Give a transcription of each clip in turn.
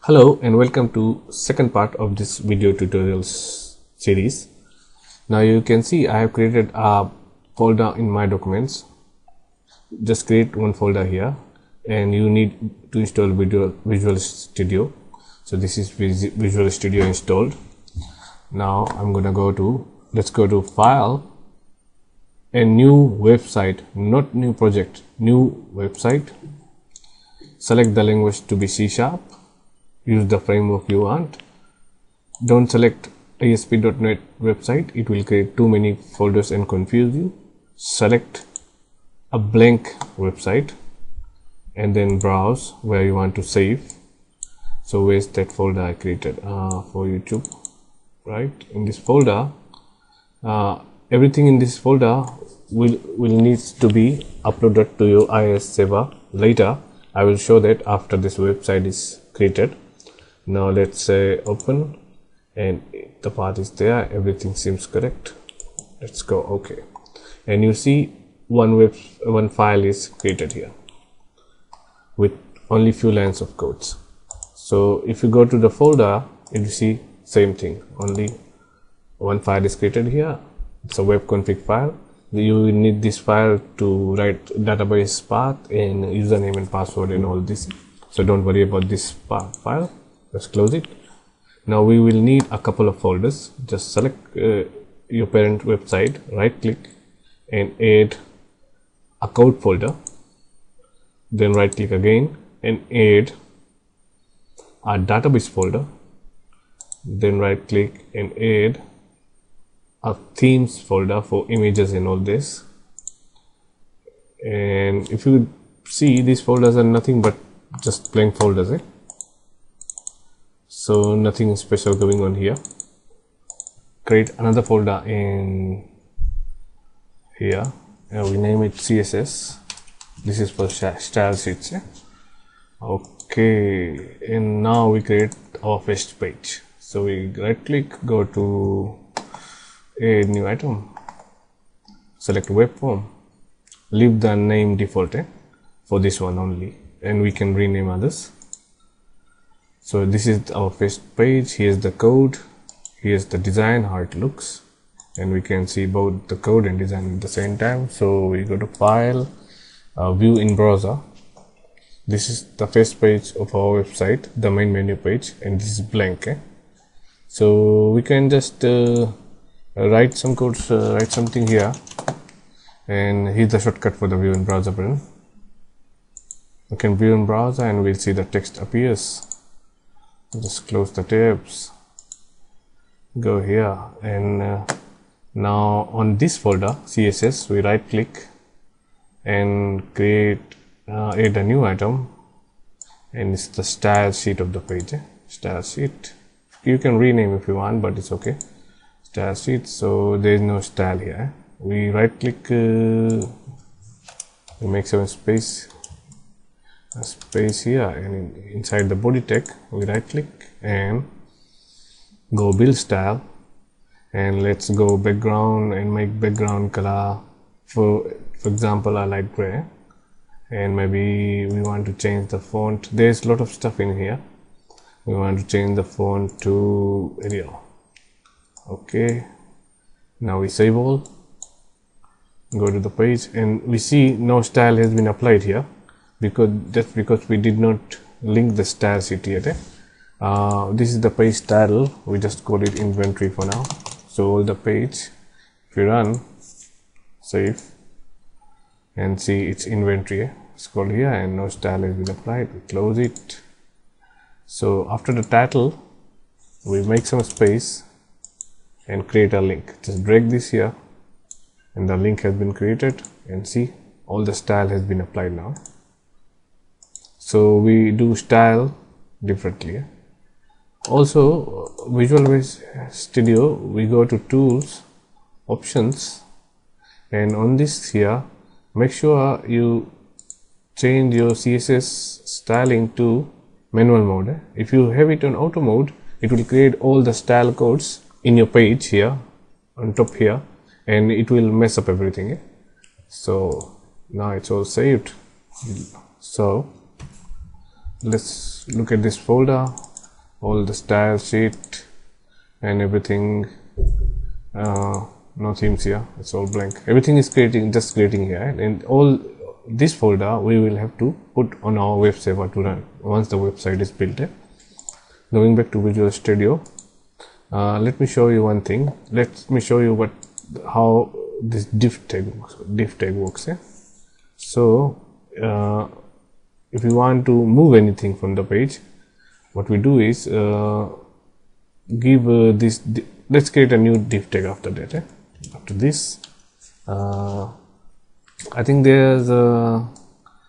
Hello and welcome to second part of this video tutorials series. Now you can see I have created a folder in my documents. Just create one folder here and you need to install Visual Studio. So this is Visual Studio installed. Now I'm gonna let's go to File and New Website, not New Project, New Website. Select the language to be C#. Use the framework you want. Don't select ASP.NET website, it will create too many folders and confuse you. Select a blank website and then browse where you want to save. So where's that folder I created for YouTube, right? In this folder, everything in this folder will needs to be uploaded to your IIS server later. I will show that after this website is created. Now let's say open and the path is there, everything seems correct. Let's go OK, and you see one file is created here with only few lines of codes. So if you go to the folder, you see same thing, only one file is created here. It's a web config file. You will need this file to write database path and username and password and all this, so don't worry about this file. Let's close it. Now we will need a couple of folders. Just select your parent website, right click and add a code folder, then right click again and add a database folder, then right click and add a themes folder for images and all this. And if you see, these folders are nothing but just blank folders, so nothing special going on here. Create another folder in here and we name it CSS. This is for style sheets. Okay, and now we create our first page. So we right click, go to add new item, select web form, leave the name default for this one only, and we can rename others. So this is our first page. Here's the code, here's the design, how it looks, and we can see both the code and design at the same time. So we go to File, View in Browser. This is the first page of our website, the main menu page, and this is blank. So we can just write some codes, write something here, and here's the shortcut for the View in Browser button. We can view in browser and we'll see the text appears. Just close the tabs, go here, and now on this folder CSS we right click and add a new item, and it's the style sheet of the page. Style sheet, you can rename if you want, but it's okay. Style sheet, so there is no style here. We right click, we make some space here, and inside the body tag we right click and go build style, and let's go background and make background color for example a light gray, and maybe we want to change the font. There's a lot of stuff in here. We want to change the font to Arial. Okay, now we save all, go to the page, and we see no style has been applied here because we did not link the style sheet yet. This is the page title, we just call it inventory for now. So all the page, if you run, save, and see it's inventory, scroll here and no style has been applied. We close it. So after the title we make some space and create a link. Just drag this here and the link has been created, and see all the style has been applied now. So we do style differently. Also Visual Studio, we go to Tools, Options, and on this here make sure you change your CSS styling to manual mode. If you have it on auto mode, it will create all the style codes in your page here on top here, and it will mess up everything. So now it's all saved. So let's look at this folder. all the style sheet and everything. No themes here, it's all blank. Everything is just creating here, and all this folder we will have to put on our web server to run once the website is built. Going back to Visual Studio, let me show you one thing. Let me show you how this div tag works. So if you want to move anything from the page, what we do is give this. Let's create a new div tag after that. After this, I think there's a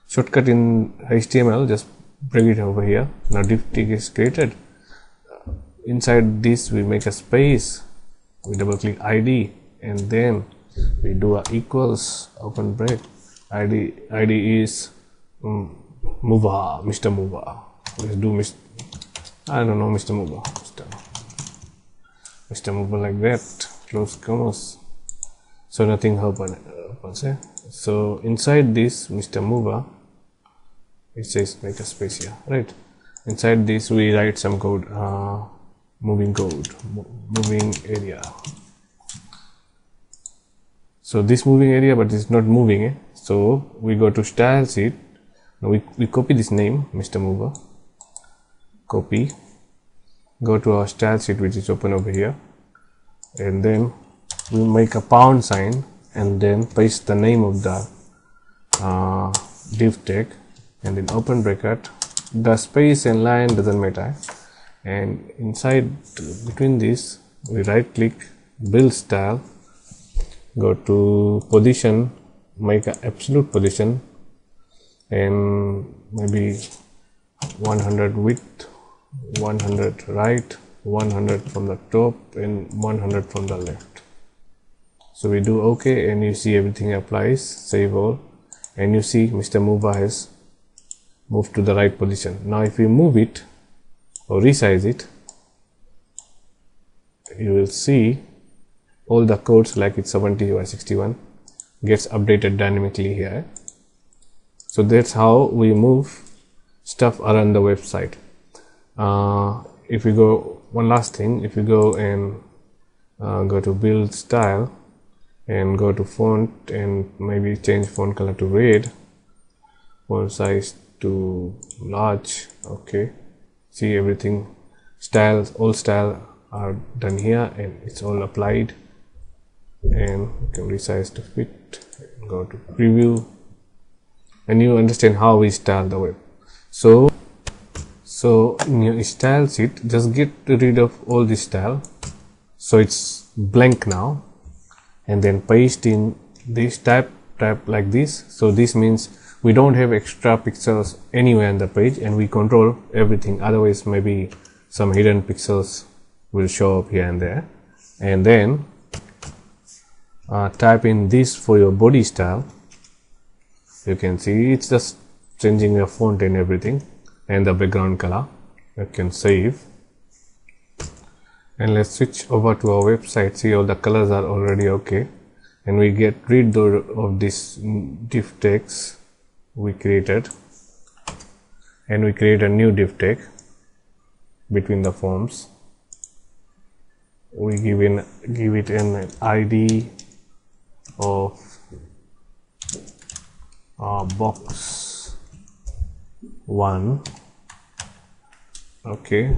shortcut in HTML. Just bring it over here. Now div tag is created. Inside this, we make a space. We double click ID, and then we do a equals open break. ID is mover, Mr. Mover. Let's do I don't know, Mr. Mover. Mr. Mover like that. Close commas. So nothing happens. So inside this Mr. Mover, it says make a space here, right? Inside this we write some code, moving area. So this moving area, but it's not moving. So we go to style sheet. Now we copy this name, Mr. Mover. Copy. Go to our style sheet, which is open over here, and then we make a pound sign and then paste the name of the div tag, and then open bracket. The space and line doesn't matter, and inside between this we right click, build style, go to position, make an absolute position, and maybe 100 width, 100 right, 100 from the top, and 100 from the left. So we do OK, and you see everything applies. Save all, and you see Mr. Mover has moved to the right position. Now if we move it or resize it, you will see all the codes, like it's 70 by 61, gets updated dynamically here. So that's how we move stuff around the website. If we go, one last thing, if we go and go to build style and go to font and maybe change font color to red, font size to large. Okay, see everything, styles, all style are done here, and it's all applied, and you can resize to fit, go to preview, and you understand how we style the web. So in your style sheet, just get rid of all this style, so it's blank now, and then paste in this type like this. So this means we don't have extra pixels anywhere on the page, and we control everything. Otherwise maybe some hidden pixels will show up here and there. And then type in this for your body style. You can see it's just changing the font and everything, and the background color. You can save, and let's switch over to our website. See, all the colors are already okay, and we get rid of this div tags we created, and we create a new div tag between the forms. We give it an ID of box 1. Okay,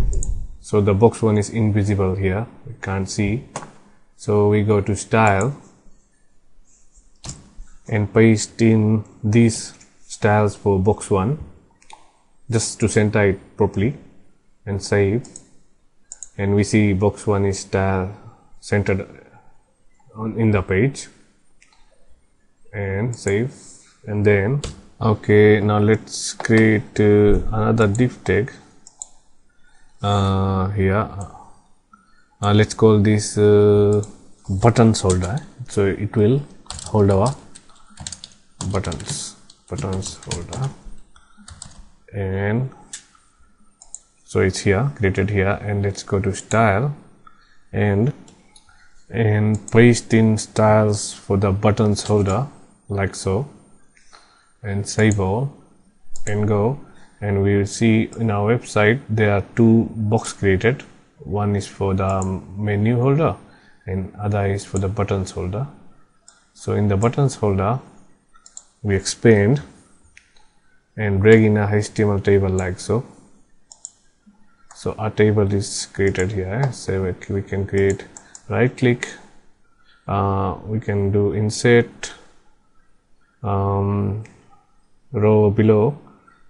so the box 1 is invisible here, we can't see. So we go to style and paste in these styles for box 1 just to center it properly, and save, and we see box 1 is style centered in the page, and save. And then okay, now let's create another div tag here. Let's call this buttons holder, so it will hold our buttons folder, and so it's here, created here. And let's go to style and paste in styles for the buttons holder like so, and save all, and go, and we will see in our website there are two boxes created. One is for the menu holder and other is for the buttons holder. So in the buttons holder we expand and drag in a HTML table like so. So our table is created here. So we can create, right click, we can do insert row below.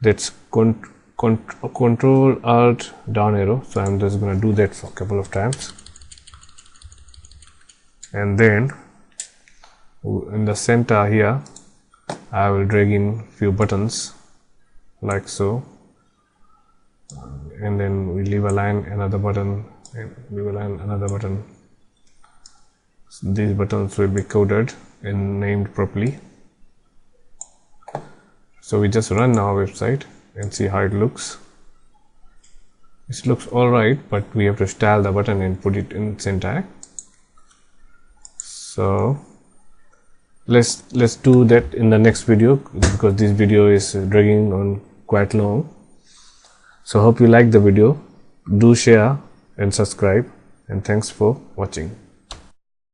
That's Control Alt down arrow. So I'm just going to do that for a couple of times, and then in the center here I will drag in few buttons like so, and then we leave a line, another button, and leave a line, another button. So these buttons will be coded and named properly. So we just run our website and see how it looks. It looks alright, but we have to style the button and put it in center. So let's do that in the next video, because this video is dragging on quite long. So hope you like the video. Do share and subscribe, and thanks for watching.